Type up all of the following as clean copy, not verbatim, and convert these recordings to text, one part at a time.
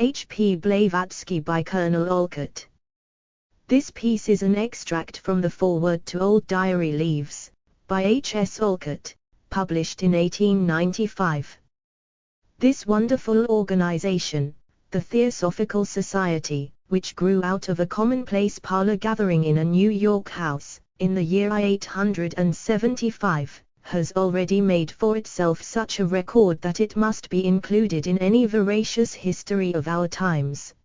H. P. Blavatsky by Colonel Olcott. This piece is an extract from the foreword to Old Diary Leaves, by H. S. Olcott, published in 1895. This wonderful organization, the Theosophical Society, which grew out of a commonplace parlor gathering in a New York house, in the year 875, has already made for itself such a record that it must be included in any veracious history of our times.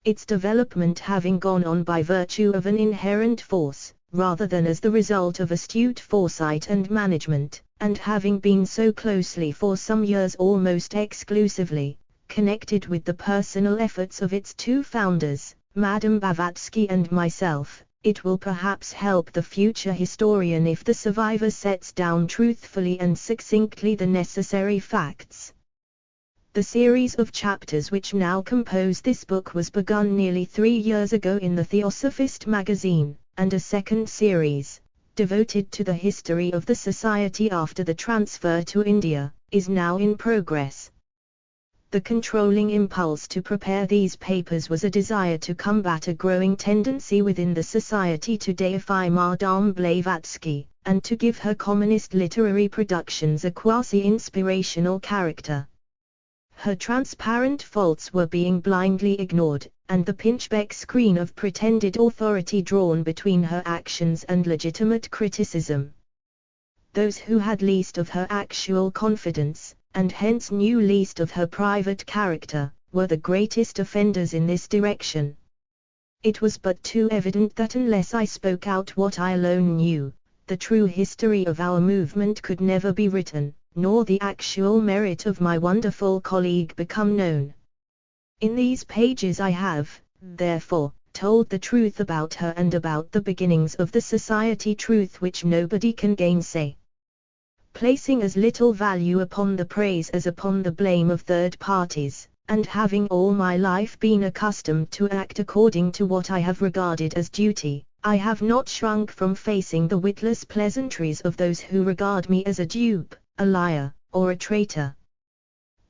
Its development having gone on by virtue of an inherent force, rather than as the result of astute foresight and management, and having been so closely for some years almost exclusively connected with the personal efforts of its two founders, Madame Blavatsky and myself, it will perhaps help the future historian if the survivor sets down truthfully and succinctly the necessary facts. The series of chapters which now compose this book was begun nearly 3 years ago in the Theosophist magazine, and a second series, devoted to the history of the Society after the transfer to India, is now in progress. The controlling impulse to prepare these papers was a desire to combat a growing tendency within the Society to deify Madame Blavatsky, and to give her communist literary productions a quasi-inspirational character. Her transparent faults were being blindly ignored, and the pinchbeck screen of pretended authority drawn between her actions and legitimate criticism. Those who had least of her actual confidence, and hence knew least of her private character, were the greatest offenders in this direction. It was but too evident that unless I spoke out what I alone knew, the true history of our movement could never be written, nor the actual merit of my wonderful colleague become known. In these pages I have, therefore, told the truth about her and about the beginnings of the Society, truth which nobody can gainsay. Placing as little value upon the praise as upon the blame of third parties, and having all my life been accustomed to act according to what I have regarded as duty, I have not shrunk from facing the witless pleasantries of those who regard me as a dupe, a liar, or a traitor.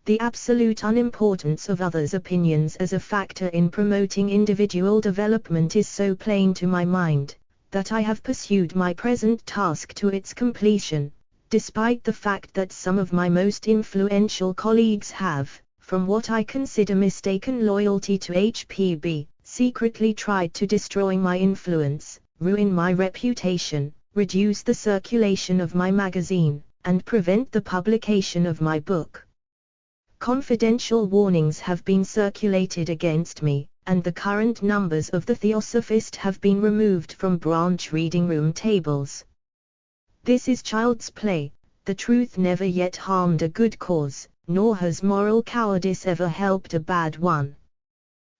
The absolute unimportance of others' opinions as a factor in promoting individual development is so plain to my mind, that I have pursued my present task to its completion, despite the fact that some of my most influential colleagues have, from what I consider mistaken loyalty to HPB, secretly tried to destroy my influence, ruin my reputation, reduce the circulation of my magazine, and prevent the publication of my book. Confidential warnings have been circulated against me, and the current numbers of the Theosophist have been removed from branch reading room tables. This is child's play. The truth never yet harmed a good cause, nor has moral cowardice ever helped a bad one.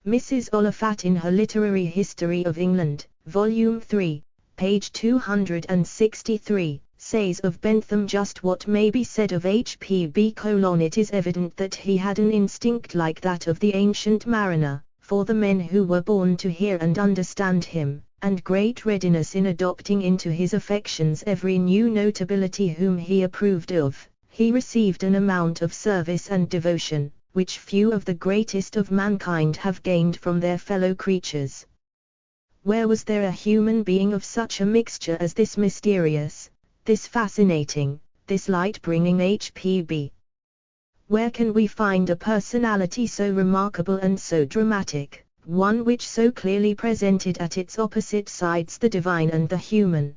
Mrs. Oliphant in her Literary History of England, Volume 3, page 263, says of Bentham just what may be said of H.P.B. It is evident that he had an instinct like that of the ancient mariner, for the men who were born to hear and understand him, and great readiness in adopting into his affections every new notability whom he approved of. He received an amount of service and devotion, which few of the greatest of mankind have gained from their fellow creatures. Where was there a human being of such a mixture as this mysterious, this fascinating, this light-bringing H.P.B.? Where can we find a personality so remarkable and so dramatic, one which so clearly presented at its opposite sides the divine and the human?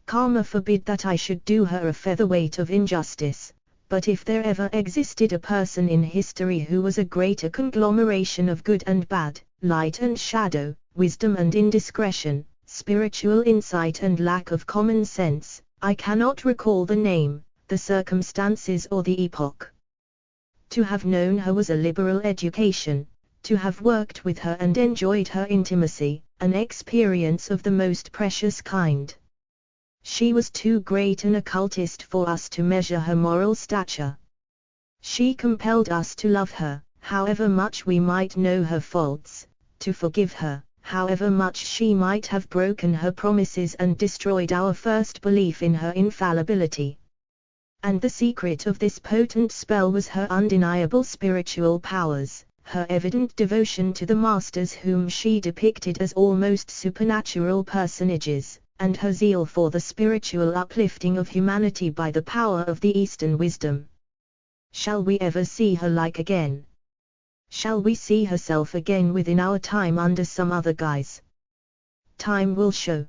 Karma forbid that I should do her a featherweight of injustice, but if there ever existed a person in history who was a greater conglomeration of good and bad, light and shadow, wisdom and indiscretion, spiritual insight and lack of common sense, I cannot recall the name, the circumstances or the epoch. To have known her was a liberal education, to have worked with her and enjoyed her intimacy, an experience of the most precious kind. She was too great an occultist for us to measure her moral stature. She compelled us to love her, however much we might know her faults, to forgive her, however much she might have broken her promises and destroyed our first belief in her infallibility. And the secret of this potent spell was her undeniable spiritual powers, her evident devotion to the masters whom she depicted as almost supernatural personages, and her zeal for the spiritual uplifting of humanity by the power of the Eastern wisdom. Shall we ever see her like again? Shall we see herself again within our time under some other guise? Time will show.